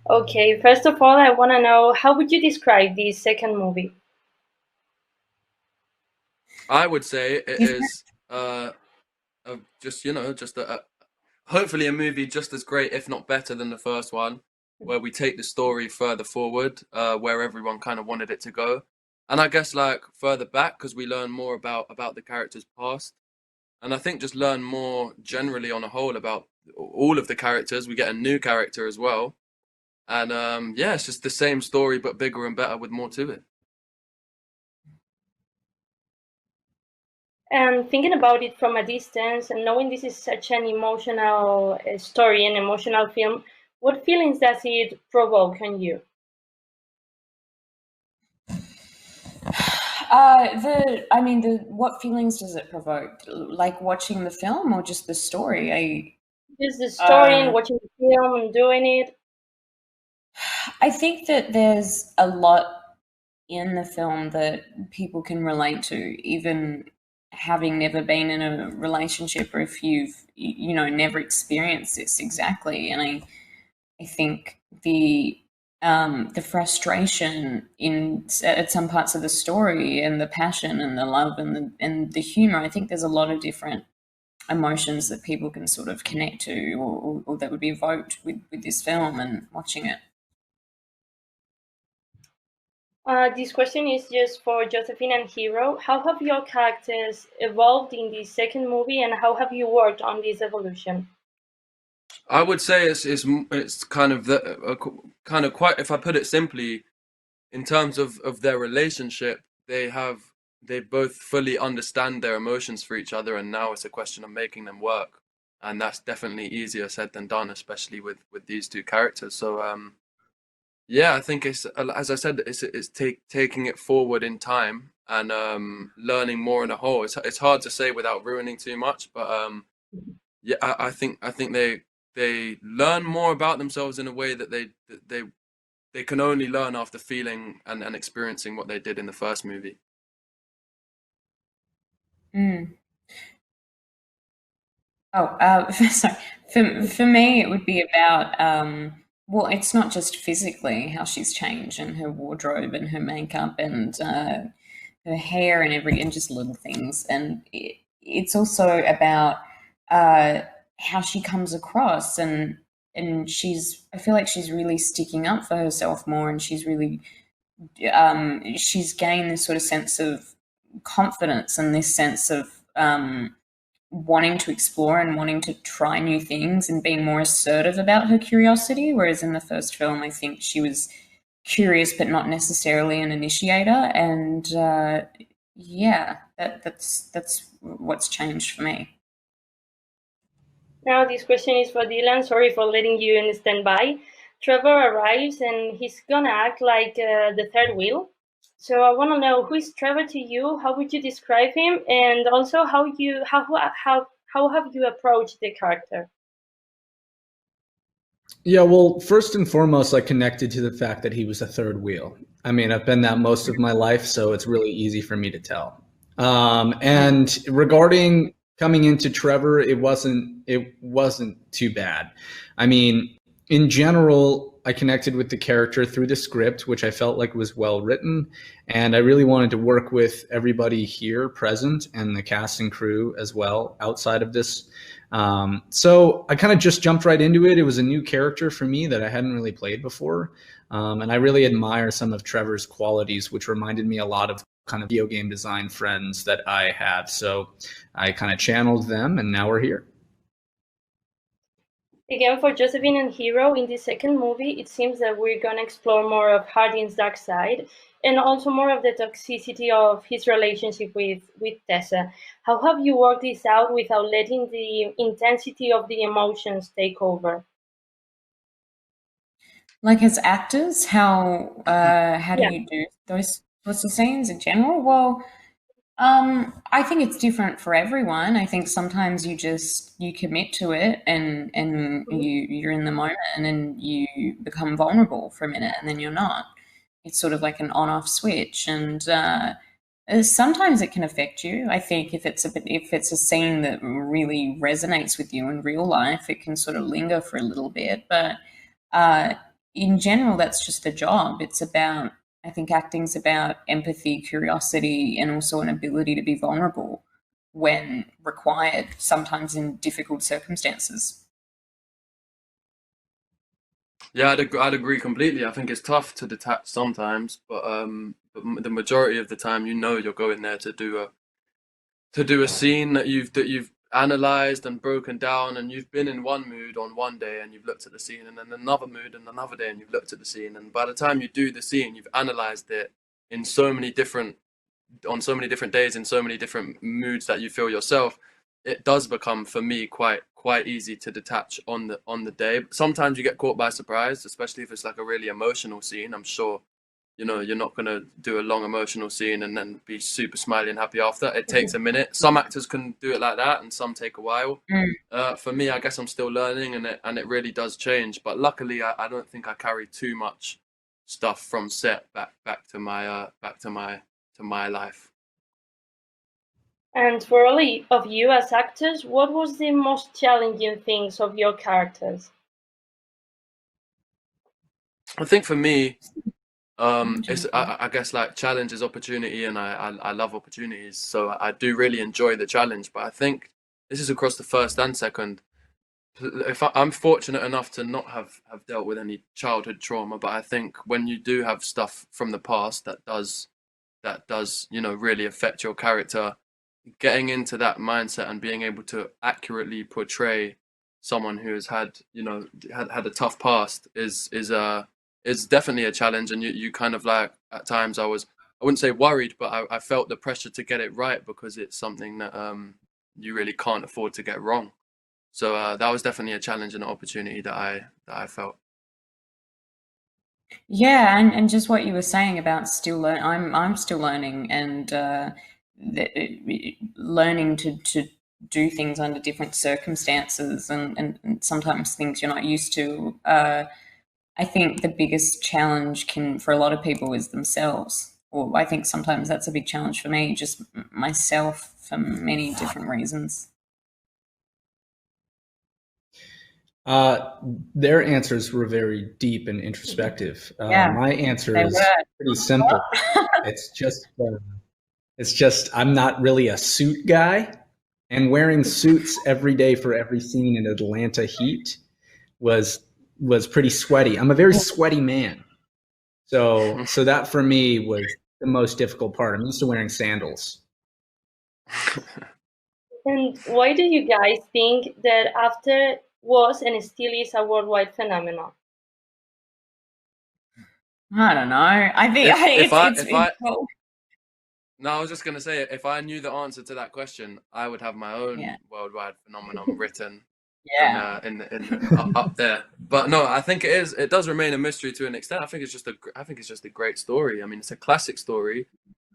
Okay, first of all, I want to know how would you describe the second movie? I would say it Different. is just just hopefully a movie just as great, if not better, than the first one, where we take the story further forward, where everyone kind of wanted it to go, and I guess like further back because we learn more about the characters' past, and I think just learn more generally on a whole about all of the characters. We get a new character as well, and yeah, it's just the same story but bigger and better with more to it. And thinking about it from a distance and knowing this is such an emotional story, an emotional film, what feelings does it provoke on you? What feelings does it provoke? Like watching the film or just the story? Just the story and Um, watching the film and doing it. I think that there's a lot in the film that people can relate to, even having never been in a relationship or if you've, never experienced this exactly. And I think the frustration in at some parts of the story and the passion and the love and the humor. I think there's a lot of different emotions that people can sort of connect to or that would be evoked with this film and watching it. This question is just for Josephine and Hero. How have your characters evolved in the second movie, and how have you worked on this evolution? I would say it's kind of kind of quite, if I put it simply, in terms of their relationship, they both fully understand their emotions for each other, and now it's a question of making them work, and that's definitely easier said than done, especially with these two characters. So yeah, I think it's as I said, taking it forward in time and learning more in a whole. It's hard to say without ruining too much, but yeah, I think they learn more about themselves in a way that they can only learn after feeling and experiencing what they did in the first movie. Mm. Oh, sorry. For me, it would be about well, it's not just physically how she's changed and her wardrobe and her makeup and her hair and just little things, and it's also about uh, how she comes across and I feel like she's really sticking up for herself more, and she's gained this sort of sense of confidence and this sense of wanting to explore and wanting to try new things and being more assertive about her curiosity. Whereas in the first film, I think she was curious but not necessarily an initiator. And yeah, that's what's changed for me. Now, this question is for Dylan. Sorry for letting you in standby. Trevor arrives and he's gonna act like the third wheel. So I want to know who is Trevor to you? How would you describe him? And also, how have you approached the character? Yeah, well, first and foremost, I connected to the fact that he was a third wheel. I mean, I've been that most of my life, so it's really easy for me to tell. Mm. And regarding coming into Trevor, it wasn't too bad. I mean, in general, I connected with the character through the script, which I felt like was well written, and I really wanted to work with everybody here present and the cast and crew as well outside of this. So I kind of just jumped right into it. It was a new character for me that I hadn't really played before. And I really admire some of Trevor's qualities, which reminded me a lot of kind of video game design friends that I have. So I kind of channeled them, and now we're here. Again, for Josephine and Hero, in the second movie, it seems that we're gonna explore more of Hardin's dark side and also more of the toxicity of his relationship with Tessa. How have you worked this out without letting the intensity of the emotions take over? Like as actors, how do Yeah. you do those sorts of scenes in general? Well, I think it's different for everyone. I think sometimes you commit to it and you're in the moment and then you become vulnerable for a minute and then you're not. It's sort of like an on-off switch, and sometimes it can affect you. I think if it's a scene that really resonates with you in real life, it can sort of linger for a little bit. But uh, in general, that's just the job. It's about, I think acting's about empathy, curiosity, and also an ability to be vulnerable when required, sometimes in difficult circumstances. Yeah, I'd agree completely. I think it's tough to detach sometimes, but the majority of the time, you know, you're going there to do a scene that you've analyzed and broken down, and you've been in one mood on one day, and you've looked at the scene, and then another mood and another day, and you've looked at the scene, and by the time you do the scene, you've analyzed it in so many different on so many different days in so many different moods that you feel yourself. It does become for me quite easy to detach on the day. Sometimes you get caught by surprise, especially if it's like a really emotional scene. I'm sure, you know, you're not gonna do a long emotional scene and then be super smiley and happy after. It takes a minute. Some actors can do it like that, and some take a while. For me, I guess I'm still learning, and it really does change. But luckily, I don't think I carry too much stuff from set back to my life. And for all of you as actors, what was the most challenging things of your characters? I think for me, it's I guess like challenge is opportunity, and I love opportunities, so I do really enjoy the challenge. But I think this is across the first and second. If I'm fortunate enough to not have dealt with any childhood trauma, but I think when you do have stuff from the past that does, you know, really affect your character, getting into that mindset and being able to accurately portray someone who has had, you know, had a tough past is definitely a challenge. And you kind of like, at times I wouldn't say worried, but I felt the pressure to get it right, because it's something that you really can't afford to get wrong. So that was definitely a challenge and an opportunity that I felt. Yeah, and just what you were saying about still learn, I'm still learning, and learning to do things under different circumstances, and sometimes things you're not used to. I think the biggest challenge for a lot of people is themselves. Or I think sometimes that's a big challenge for me, just myself, for many different reasons. Their answers were very deep and introspective. Yeah, my answer they is were. pretty simple. It's just I'm not really a suit guy, and wearing suits every day for every scene in Atlanta heat was pretty sweaty. I'm a very sweaty man. So that for me was the most difficult part. I'm used to wearing sandals. And why do you guys think that deAfter was and still is a worldwide phenomenon? I don't know. I think well, No, I was just gonna say, if I knew the answer to that question, I would have my own yeah, worldwide phenomenon written yeah. in up there. But no, I think it does remain a mystery to an extent. I think it's just a great story. I mean, it's a classic story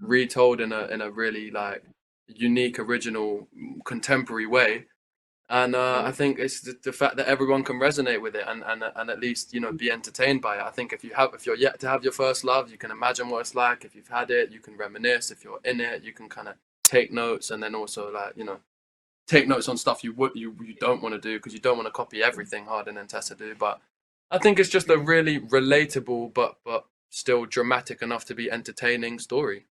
retold in a really like unique, original, contemporary way. And I think it's the fact that everyone can resonate with it, and at least, you know, be entertained by it. I think if you're yet to have your first love, you can imagine what it's like. If you've had it, you can reminisce. If you're in it, you can kind of take notes, and then also, like, you know, take notes on stuff you don't want to do, because you don't want to copy everything Hardin and Tessa do. But I think it's just a really relatable but still dramatic enough to be entertaining story.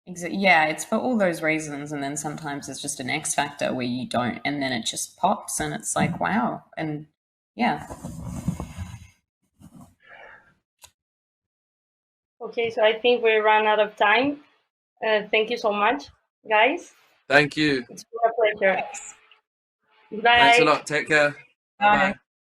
Yeah, it's for all those reasons, and then sometimes it's just an X factor where you don't, and then it just pops, and it's like, wow, and yeah. Okay, so I think we ran out of time. Thank you so much, guys. Thank you. It's been a pleasure. Thanks a Bye. lot. Take care. Bye. Bye bye.